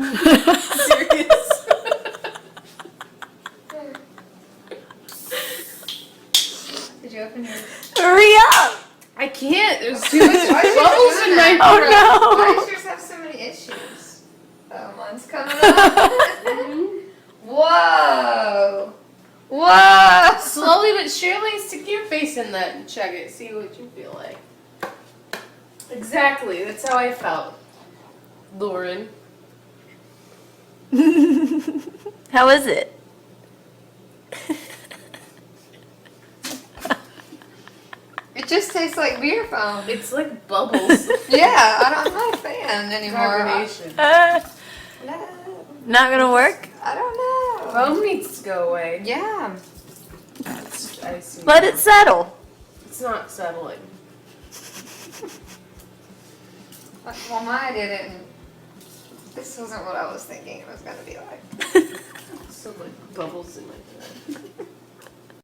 fucking serious? Did you open your... Hurry up! I can't. There's too much bubbles doing in my that? throat. Why Oh does yours have so many issues? Oh, mine's coming up. Whoa! Whoa! Slowly but surely, stick your face in that and chug it. See what you feel like. Exactly. That's how I felt. Lauren. no! How is it? It just tastes like beer foam. It's like bubbles. Yeah, I'm not a fan anymore. Carbonation. No, Not gonna work? I don't know. Foam needs to go away. Yeah. It's icing. Let it settle. It's not settling. Well, mine didn't. This wasn't what I was thinking it was going to be like. Still like bubbles in my throat.